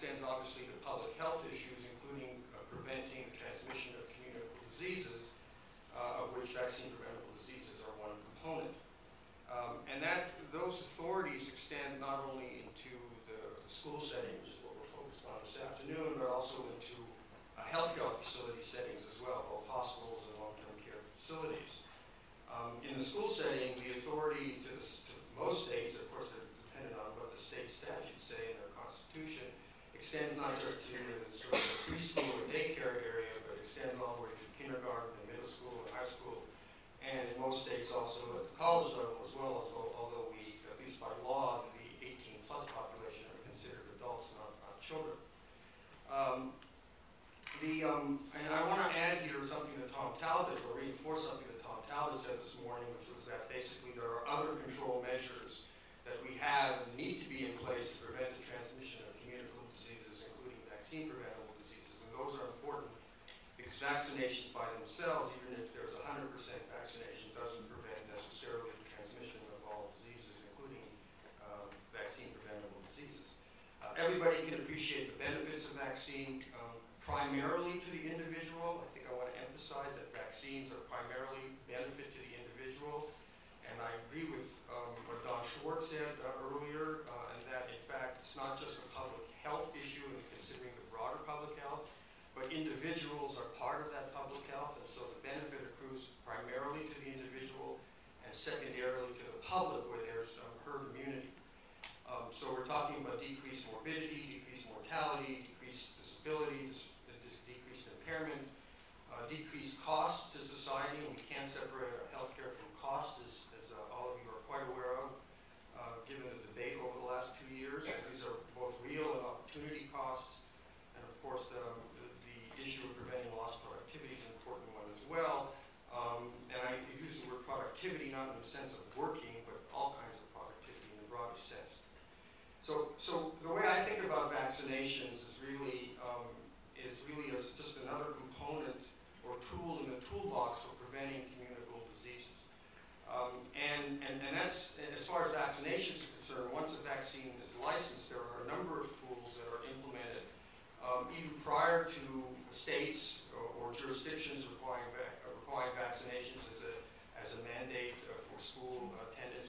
extends obviously to public health issues, including preventing the transmission of communicable diseases, of which vaccine-preventable diseases are one component. And those authorities extend not only into the school setting, which is what we're focused on this afternoon, but also into healthcare facility settings as well, both hospitals and long-term care facilities. In the school setting, the authority to most states, of course, they're dependent on what the state statutes say in their constitution, extends not just to the sort of the preschool or daycare area, but extends all the way through kindergarten and middle school and high school, and in most states also at the college level as well, although we, at least by law, the 18-plus population are considered adults, not children. And I want to add here something that Tom Talbot, or reinforce something that Tom Talbot said this morning, which was that basically there are other control measures that we have and need to be in place to prevent the transmission of communicable diseases, including vaccine-preventable diseases. And those are important because vaccinations by themselves, even if there's 100% vaccination, doesn't prevent necessarily the transmission of all diseases, including vaccine-preventable diseases. Everybody can appreciate the benefits of vaccine. Primarily to the individual. I think I want to emphasize that vaccines are primarily benefit to the individual. And I agree with what Don Schwartz said earlier, and that in fact it's not just a public health issue in considering the broader public health, but individuals are part of that public health, and so the benefit accrues primarily to the individual and secondarily to the public where there's herd immunity. So we're talking about decreased morbidity, decreased mortality, decreased disability, decreased impairment, decreased cost to society, and we can't separate our healthcare from cost, as all of you are quite aware of, given the debate over the last 2 years. And these are both real and opportunity costs, and of course the issue of preventing lost productivity is an important one as well. And I use the word productivity not in the sense of working, but all kinds of productivity in the broadest sense. So the way I think about vaccinations is really as just another component or tool in the toolbox for preventing communicable diseases. And that's, as far as vaccinations are concerned, once a vaccine is licensed, there are a number of tools that are implemented even prior to states or jurisdictions requiring vaccinations as a mandate for school attendance